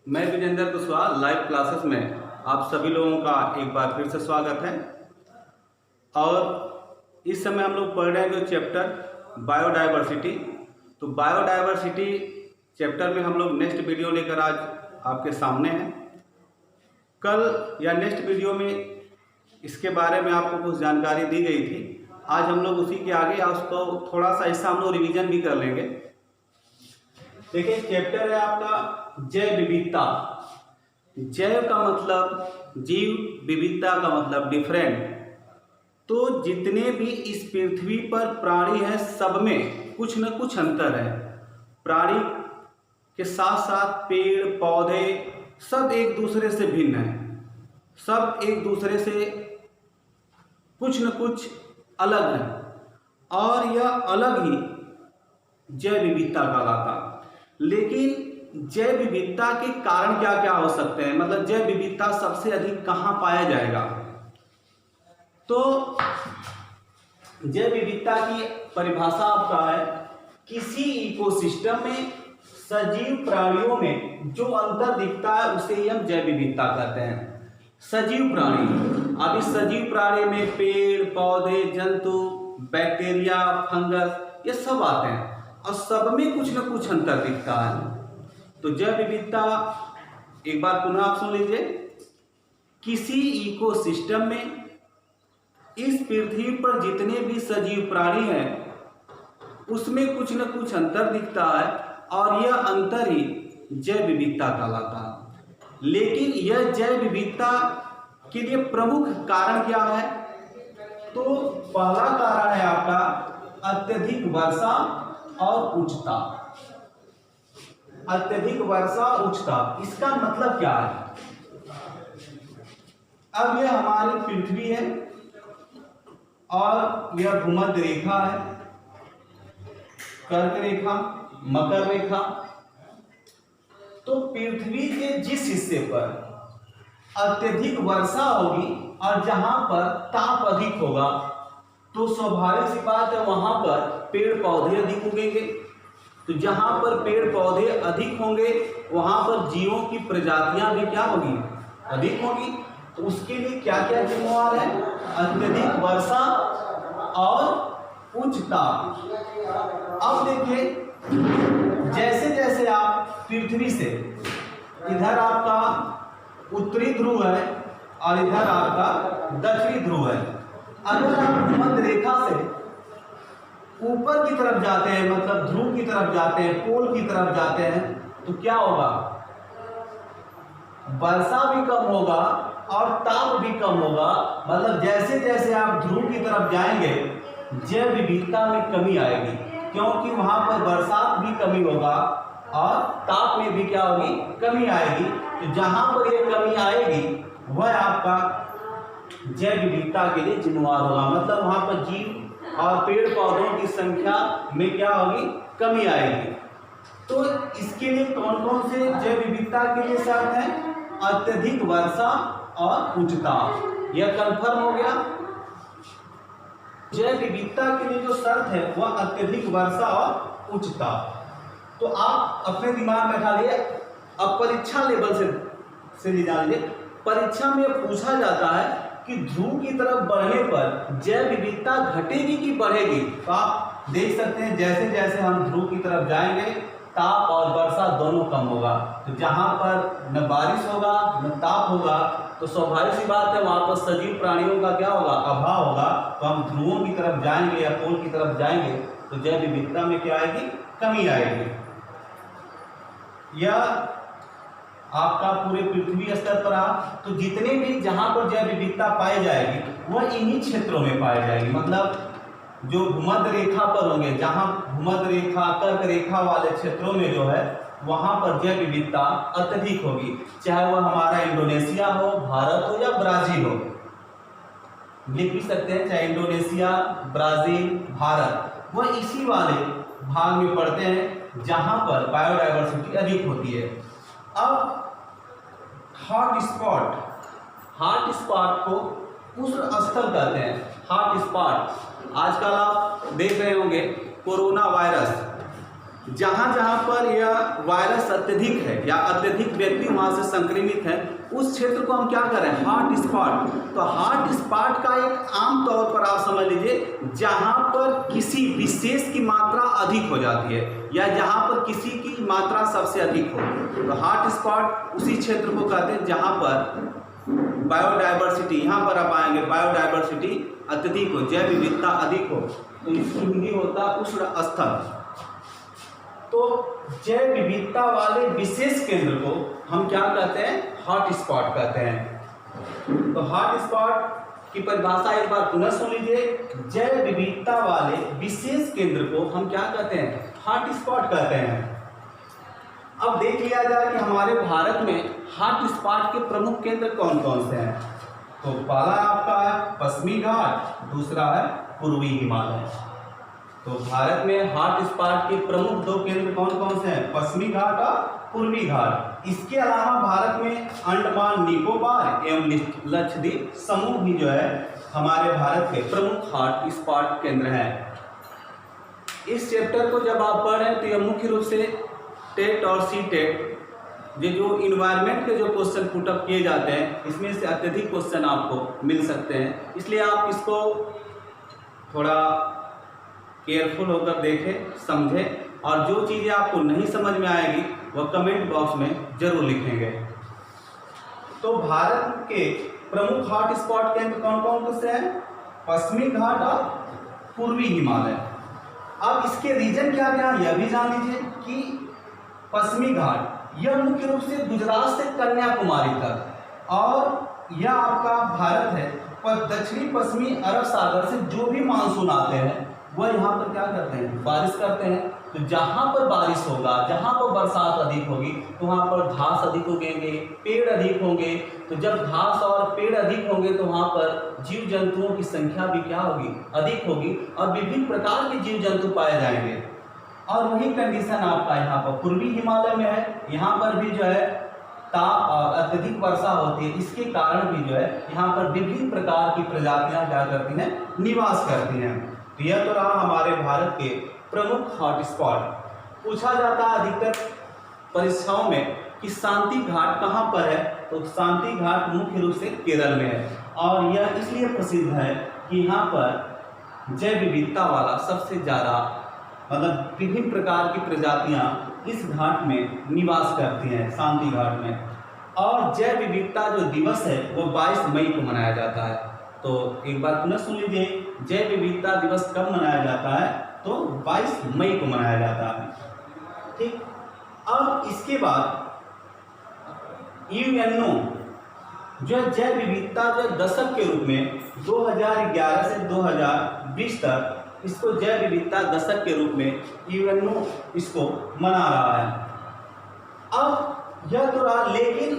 मैं Vijendra Kushwaha live classes में आप सभी लोगों का एक बार फिर से स्वागत है। और इस समय हम लोग पढ़ रहे हैं जो चैप्टर बायोडाइवर्सिटी। तो बायोडाइवर्सिटी चैप्टर में हम लोग नेक्स्ट वीडियो लेकर आज आपके सामने हैं। कल या नेक्स्ट वीडियो में इसके बारे में आपको कुछ जानकारी दी गई थी। आज हम लोग उसी के आगे उसको थोड़ा सा हिस्सा हम लोग रिविजन भी कर लेंगे। देखिए, चैप्टर है आपका जैव विविधता। जैव का मतलब जीव, विविधता का मतलब डिफरेंट। तो जितने भी इस पृथ्वी पर प्राणी हैं सब में कुछ न कुछ अंतर है। प्राणी के साथ साथ पेड़ पौधे सब एक दूसरे से भिन्न हैं, सब एक दूसरे से कुछ न कुछ अलग है और यह अलग ही जैव विविधता कहलाता। लेकिन जैव विविधता के कारण क्या क्या हो सकते हैं, मतलब जैव विविधता सबसे अधिक कहाँ पाया जाएगा। तो जैव विविधता की परिभाषा आपका है किसी इकोसिस्टम में सजीव प्राणियों में जो अंतर दिखता है उसे ही हम जैव विविधता कहते हैं। सजीव प्राणी, अब इस सजीव प्राणी में पेड़ पौधे, जंतु, बैक्टीरिया, फंगस ये सब आते हैं और सब में कुछ न कुछ अंतर दिखता है। तो जैव विविधता एक बार पुनः आप सुन लीजिए। किसी इकोसिस्टम में इस पृथ्वी पर जितने भी सजीव प्राणी हैं उसमें कुछ न कुछ अंतर दिखता है और यह अंतर ही जैव विविधता कहलाता है। लेकिन यह जैव विविधता के लिए प्रमुख कारण क्या है? तो पहला कारण है आपका अत्यधिक वर्षा और उच्चता। अत्यधिक वर्षा और उच्चता, इसका मतलब क्या है? अब यह हमारी पृथ्वी है और यह भूमध्य रेखा है, कर्क रेखा, मकर रेखा। तो पृथ्वी के जिस हिस्से पर अत्यधिक वर्षा होगी और जहां पर ताप अधिक होगा तो स्वाभाविक सी बात है वहां पर पेड़ पौधे अधिक उगेंगे। तो जहां पर पेड़ पौधे अधिक होंगे वहां पर जीवों की प्रजातियां भी क्या होगी? अधिक होगी। तो उसके लिए क्या क्या जिम्मेवार है? अत्यधिक वर्षा और उच्च ताप। अब देखिए, जैसे जैसे आप पृथ्वी से इधर आपका उत्तरी ध्रुव है और इधर आपका दक्षिणी ध्रुव है, अगर आप भूमध्य रेखा से ऊपर की तरफ जाते हैं, मतलब ध्रुव की तरफ जाते हैं, पोल की तरफ जाते हैं, तो क्या होगा? वर्षा भी कम होगा और ताप भी कम होगा। मतलब जैसे जैसे आप ध्रुव की तरफ जाएंगे जैव विविधता में कमी आएगी, क्योंकि वहां पर बरसात भी कमी होगा और ताप में भी क्या होगी? कमी आएगी। तो जहां पर ये कमी आएगी वह आपका जैव विविधता के लिए जिम्मेवार होगा। मतलब वहां पर जीव और पेड़ पौधों की संख्या में क्या होगी? कमी आएगी। तो इसके लिए कौन कौन से जैव विविधता के लिए शर्त है? अत्यधिक वर्षा और उच्चता। यह कंफर्म हो गया। जैव विविधता के लिए जो शर्त है वह अत्यधिक वर्षा और उच्चता। तो आप अपने दिमाग में बैठा लिए। अब परीक्षा लेवल से ले जा लीजिए। परीक्षा में पूछा जाता है कि ध्रुव की तरफ बढ़ने पर जैव विविधता घटेगी कि बढ़ेगी? तो आप देख सकते हैं जैसे जैसे हम ध्रुव की तरफ जाएंगे ताप और वर्षा दोनों कम होगा। तो जहां पर न बारिश होगा न ताप होगा तो स्वाभाविक सी बात है वहां पर सजीव प्राणियों का क्या होगा? अभाव होगा। तो हम ध्रुवों की तरफ जाएंगे या पोल की तरफ जाएंगे तो जैव विविधता में क्या आएगी? कमी आएगी। या आपका पूरे पृथ्वी स्तर पर तो जितने भी जहां पर जैव विविधता पाई जाएगी वह इन्हीं क्षेत्रों में पाई जाएगी। मतलब जो भूमध्य रेखा पर होंगे, जहां भूमध्य रेखा कर्क रेखा वाले क्षेत्रों में जो है वहां पर जैव विविधता अत्यधिक होगी। चाहे वह हमारा इंडोनेशिया हो, भारत हो या ब्राजील हो, लिख भी सकते हैं, चाहे इंडोनेशिया, ब्राजील, भारत, वह इसी वाले भाग में पड़ते हैं जहां पर बायोडाइवर्सिटी अधिक होती है। अब हॉट स्पॉट को उष्ण स्थल कहते हैं। हॉट स्पॉट आजकल आप देख रहे होंगे कोरोना वायरस, जहाँ जहाँ पर यह वायरस अत्यधिक है या अत्यधिक व्यक्ति वहाँ से संक्रमित है, उस क्षेत्र को हम क्या करें, हॉट स्पॉट। तो हॉट स्पॉट का एक आम तौर पर आप समझ लीजिए जहाँ पर किसी विशेष की मात्रा अधिक हो जाती है या जहाँ पर किसी की मात्रा सबसे अधिक हो, तो हॉट स्पॉट उसी क्षेत्र को कहते हैं जहाँ पर बायोडाइवर्सिटी, यहाँ पर आप आएंगे बायोडाइवर्सिटी अत्यधिक हो, जैव विविधता अधिक हो, तो इसकी हिंदी होता उष्ण स्थल। तो जैव विविधता वाले विशेष केंद्र को हम क्या कहते हैं, हॉट स्पॉट कहते हैं। तो हॉट स्पॉट की परिभाषा एक बार पुनः सुन लीजिए, जैव विविधता वाले विशेष केंद्र को हम क्या कहते हैं, हॉट स्पॉट कहते हैं। अब देख लिया जाए कि हमारे भारत में हॉट स्पॉट के प्रमुख केंद्र कौन कौन से हैं। तो पहला आपका है पश्चिमी घाट, दूसरा है पूर्वी हिमालय। तो भारत में हॉट स्पॉट के प्रमुख 2 केंद्र कौन कौन से हैं, पश्चिमी घाट और पूर्वी घाट। इसके अलावा भारत में अंडमान निकोबार एवं लक्षद्वीप समूह भी जो है हमारे भारत के प्रमुख हॉट स्पॉट केंद्र हैं। इस चैप्टर को जब आप पढ़ रहे हैं तो यह मुख्य रूप से टेट और सी टेट ये जो इन्वायरमेंट के जो क्वेश्चन पुटअप किए जाते हैं, इसमें से अत्यधिक क्वेश्चन आपको मिल सकते हैं। इसलिए आप इसको थोड़ा केयरफुल होकर देखें, समझें, और जो चीज़ें आपको नहीं समझ में आएगी वह कमेंट बॉक्स में जरूर लिखेंगे। तो भारत के प्रमुख हॉट स्पॉट केंद्र कौन कौन से हैं, पश्चिमी घाट और पूर्वी हिमालय। अब इसके रीजन क्या क्या यह भी जान लीजिए कि पश्चिमी घाट यह मुख्य रूप से गुजरात से कन्याकुमारी तक, और यह आपका भारत है पर दक्षिणी पश्चिमी अरब सागर से जो भी मानसून आते हैं वह यहाँ पर क्या करते हैं, बारिश करते हैं। तो जहाँ पर बारिश होगा, जहाँ पर बरसात अधिक होगी, तो वहाँ पर घास अधिक उगेंगे, पेड़ अधिक होंगे। तो जब घास और पेड़ अधिक होंगे तो वहाँ पर जीव जंतुओं की संख्या भी क्या होगी, अधिक होगी, और विभिन्न प्रकार के जीव जंतु पाए जाएंगे। और वही कंडीशन आपका यहाँ पर पूर्वी हिमालय में है। यहाँ पर भी जो है ताप और अत्यधिक वर्षा होती है, इसके कारण भी जो है यहाँ पर विभिन्न प्रकार की प्रजातियाँ क्या करती हैं, निवास करती हैं। तो यह तो रहा हमारे भारत के प्रमुख हॉट स्पॉट। पूछा जाता है अधिकतर परीक्षाओं में कि शांति घाट कहाँ पर है, तो शांति घाट मुख्य रूप से केरल में है, और यह इसलिए प्रसिद्ध है कि यहाँ पर जैव विविधता वाला सबसे ज़्यादा मतलब विभिन्न प्रकार की प्रजातियाँ इस घाट में निवास करती हैं, शांति घाट में। और जैव विविधता जो दिवस है वो 22 मई को मनाया जाता है। तो एक बार पुनः सुन लीजिए, जैव विविधता दिवस कब मनाया जाता है, तो 22 मई को मनाया जाता है। ठीक, अब इसके बाद यूएनओ जो जैव विविधता जो दशक के रूप में 2011 से 2020 तक इसको जैव विविधता दशक के रूप में यूएनओ इसको मना रहा है। अब यह तो रहा, लेकिन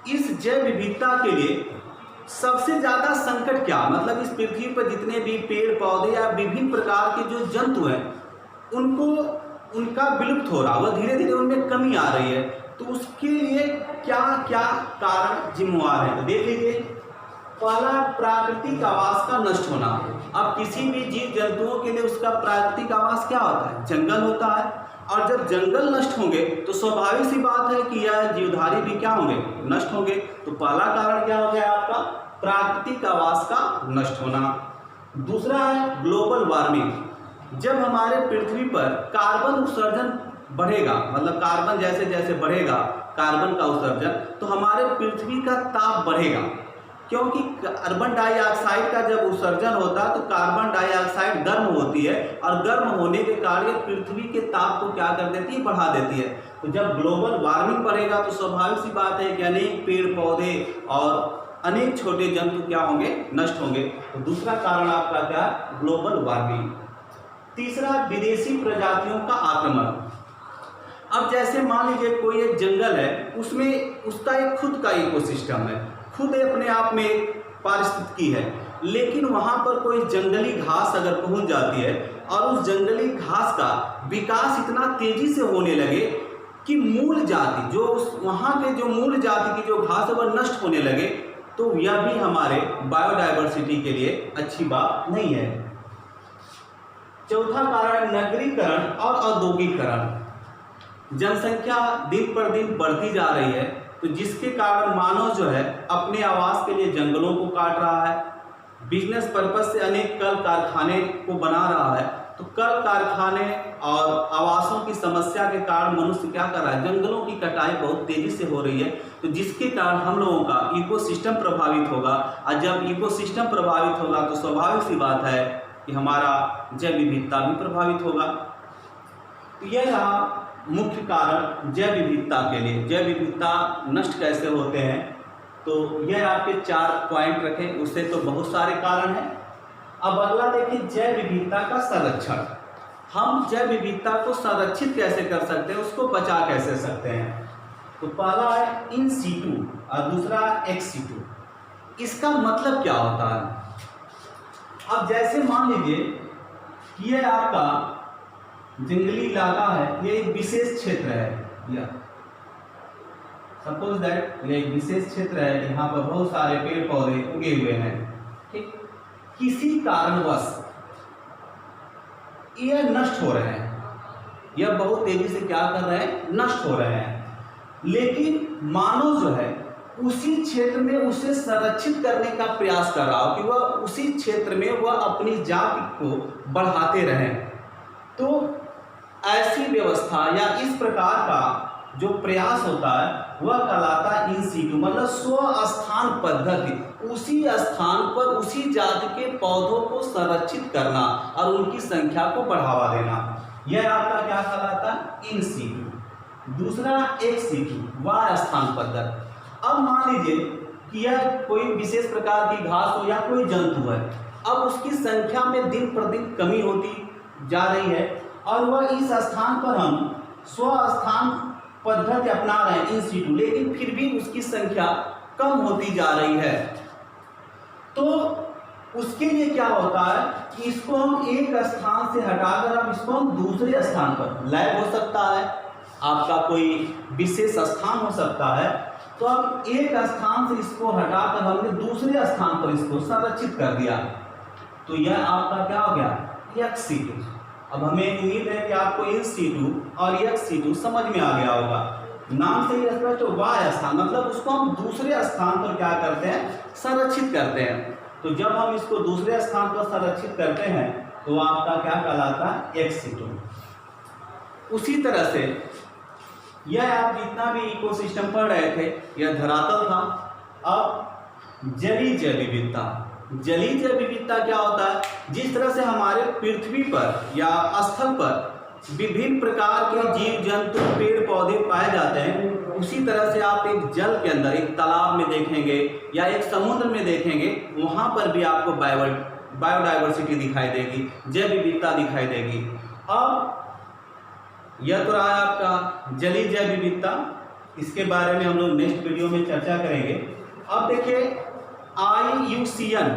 इस जैव विविधता के लिए सबसे ज़्यादा संकट क्या, मतलब इस पृथ्वी पर जितने भी पेड़ पौधे या विभिन्न प्रकार के जो जंतु हैं उनका विलुप्त हो रहा, वह धीरे धीरे उनमें कमी आ रही है। तो उसके लिए क्या क्या कारण जिम्मेवार है, तो देख लीजिए। पहला, प्राकृतिक आवास का नष्ट होना। अब किसी भी जीव जंतुओं के लिए उसका प्राकृतिक आवास क्या होता है, जंगल होता है, और जब जंगल नष्ट होंगे तो स्वाभाविक सी बात है कि यह जीवधारी भी क्या होंगे, नष्ट होंगे। तो पहला कारण क्या हो गया आपका, प्राकृतिक आवास का नष्ट होना। दूसरा है ग्लोबल वार्मिंग। जब हमारे पृथ्वी पर कार्बन उत्सर्जन बढ़ेगा, मतलब कार्बन जैसे जैसे बढ़ेगा कार्बन का उत्सर्जन, तो हमारे पृथ्वी का ताप बढ़ेगा, क्योंकि कार्बन डाइऑक्साइड का जब उत्सर्जन होता है तो कार्बन डाइऑक्साइड गर्म होती है, और गर्म होने के कारण पृथ्वी के ताप को क्या कर देती है, बढ़ा देती है। तो जब ग्लोबल वार्मिंग बढ़ेगा तो स्वाभाविक सी बात है कि अनेक पेड़ पौधे और अनेक छोटे जंतु क्या होंगे, नष्ट होंगे। तो दूसरा कारण आपका क्या है, ग्लोबल वार्मिंग। तीसरा, विदेशी प्रजातियों का आक्रमण। अब जैसे मान लीजिए कोई एक जंगल है, उसमें उसका एक खुद का इकोसिस्टम है, खुद अपने आप में एक पारिस्थितिकी है, लेकिन वहाँ पर कोई जंगली घास अगर पहुँच जाती है और उस जंगली घास का विकास इतना तेजी से होने लगे कि मूल जाति जो उस वहाँ के जो मूल जाति की जो घास है वह नष्ट होने लगे, तो यह भी हमारे बायोडाइवर्सिटी के लिए अच्छी बात नहीं है। चौथा कारण नगरीकरण और औद्योगिकरण। जनसंख्या दिन पर दिन बढ़ती जा रही है, तो जिसके कारण मानव जो है अपने आवास के लिए जंगलों को काट रहा है, बिजनेस पर्पज से अनेक कल कारखाने को बना रहा है। तो कल कारखाने और आवासों की समस्या के कारण मनुष्य क्या कर रहा है, जंगलों की कटाई बहुत तेजी से हो रही है, तो जिसके कारण हम लोगों का इकोसिस्टम प्रभावित होगा। और जब इकोसिस्टम प्रभावित होगा तो स्वाभाविक सी बात है कि हमारा जैव विविधता भी प्रभावित होगा। तो यह रहा मुख्य कारण जैव विविधता के लिए। जैव विविधता नष्ट कैसे होते हैं, तो यह आपके 4 पॉइंट रखें, उससे तो बहुत सारे कारण हैं। अब अगला देखिए जैव विविधता का संरक्षण। हम जैव विविधता को संरक्षित कैसे कर सकते हैं, उसको बचा कैसे सकते हैं। तो पहला है इन सीटू और दूसरा एक्स सीटू। इसका मतलब क्या होता है। अब जैसे मान लीजिए कि ये आपका जंगली इलाका है, ये एक विशेष क्षेत्र है, या सपोज दैट ये एक विशेष क्षेत्र है, यहाँ पर बहुत सारे पेड़ पौधे उगे हुए हैं, ठीक। किसी कारणवश यह नष्ट हो रहे हैं, यह बहुत तेजी से क्या कर रहे हैं, नष्ट हो रहे हैं। लेकिन मानव जो है उसी क्षेत्र में उसे संरक्षित करने का प्रयास कर रहा हो कि वह उसी क्षेत्र में वह अपनी जाति को बढ़ाते रहें। तो ऐसी व्यवस्था या इस प्रकार का जो प्रयास होता है वह कहलाता है इन सीटू, मतलब स्वस्थान पद्धति। उसी स्थान पर उसी जाति के पौधों को संरक्षित करना और उनकी संख्या को बढ़ावा देना, यह आपका क्या कहलाता है, इन सीटू। दूसरा एक्स सीटू, वाय स्थान पद्धति। अब मान लीजिए कि यह कोई विशेष प्रकार की घास हो या कोई जंतु है, अब उसकी संख्या में दिन प्रतिदिन कमी होती जा रही है और वह इस स्थान पर हम स्वस्थान पद्धति अपना रहे हैं इन सीटू, लेकिन फिर भी उसकी संख्या कम होती जा रही है। तो उसके लिए क्या होता है कि इसको हम एक स्थान से हटाकर अब इसको हम दूसरे स्थान पर, लैब हो सकता है, आपका कोई विशेष स्थान हो सकता है, तो अब एक स्थान से इसको हटाकर हमने दूसरे स्थान पर इसको संरक्षित कर दिया। तो यह आपका क्या हो गया, एक्स सीटू। अब हमें उम्मीद है कि आपको इन सीटू और एक्स सीटू समझ में आ गया होगा। नाम से ही स्पष्ट हो, वाय स्थान मतलब उसको हम दूसरे स्थान पर क्या करते हैं, संरक्षित करते हैं। तो जब हम इसको दूसरे स्थान पर संरक्षित करते हैं तो आपका क्या कहलाता है, एक्स सीटू। उसी तरह से यह आप जितना भी इकोसिस्टम पढ़ रहे थे यह धरातल था। अब जलीय जैव विविधता। जलीय जैव विविधता क्या होता है, जिस तरह से हमारे पृथ्वी पर या स्थल पर विभिन्न प्रकार के जीव जंतु पेड़ पौधे पाए जाते हैं, उसी तरह से आप एक जल के अंदर एक तालाब में देखेंगे या एक समुद्र में देखेंगे, वहाँ पर भी आपको बायोडाइवर्सिटी दिखाई देगी, जैव विविधता दिखाई देगी। अब यह तो रहा आपका जलीय जैव विविधता, इसके बारे में हम लोग नेक्स्ट वीडियो में चर्चा करेंगे। अब देखिए IUCN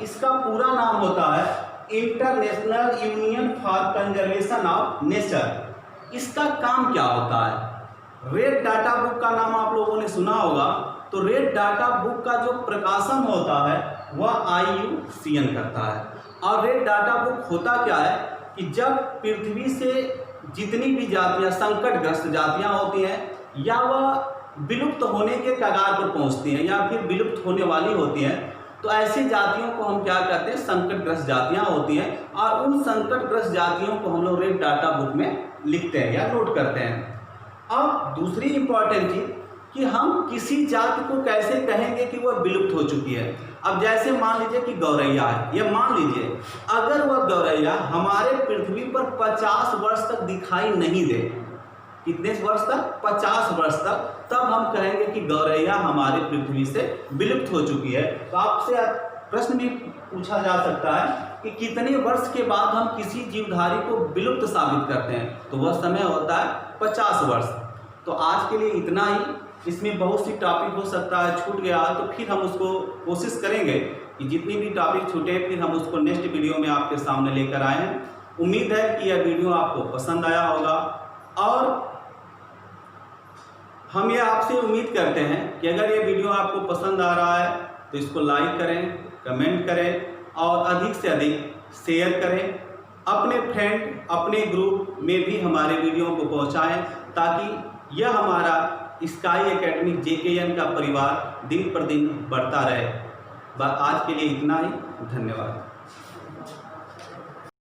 इसका पूरा नाम होता है international union for conservation of nature. इसका काम क्या होता है, रेड डाटा बुक का नाम आप लोगों ने सुना होगा। तो रेड डाटा बुक का जो प्रकाशन होता है वह IUCN करता है। और रेड डाटा बुक होता क्या है कि जब पृथ्वी से जितनी भी जातियां संकटग्रस्त जातियां होती हैं या वह विलुप्त होने के कगार पर पहुंचती हैं या फिर विलुप्त होने वाली होती हैं, तो ऐसी जातियों को हम क्या कहते हैं, संकटग्रस्त जातियां होती हैं। और उन संकटग्रस्त जातियों को हम लोग रेड डाटा बुक में लिखते हैं या नोट करते हैं। अब दूसरी इंपॉर्टेंट चीज कि हम किसी जाति को कैसे कहेंगे कि वह विलुप्त हो चुकी है। अब जैसे मान लीजिए कि गौरैया है, यह मान लीजिए अगर वह गौरैया हमारे पृथ्वी पर 50 वर्ष तक दिखाई नहीं दे, कितने वर्ष तक, 50 वर्ष तक, तब हम कहेंगे कि गौरैया हमारे पृथ्वी से विलुप्त हो चुकी है। तो आपसे प्रश्न भी पूछा जा सकता है कि कितने वर्ष के बाद हम किसी जीवधारी को विलुप्त साबित करते हैं, तो वह समय होता है 50 वर्ष। तो आज के लिए इतना ही। इसमें बहुत सी टॉपिक हो सकता है छूट गया, तो फिर हम उसको कोशिश करेंगे कि जितनी भी टॉपिक छूटे फिर हम उसको नेक्स्ट वीडियो में आपके सामने लेकर आए हैं। उम्मीद है कि यह वीडियो आपको पसंद आया होगा और हम ये आपसे उम्मीद करते हैं कि अगर ये वीडियो आपको पसंद आ रहा है तो इसको लाइक करें, कमेंट करें और अधिक से अधिक शेयर करें, अपने फ्रेंड, अपने ग्रुप में भी हमारे वीडियो को पहुंचाएं, ताकि यह हमारा स्काई एकेडमी JKN का परिवार दिन पर दिन बढ़ता रहे। बस आज के लिए इतना ही, धन्यवाद।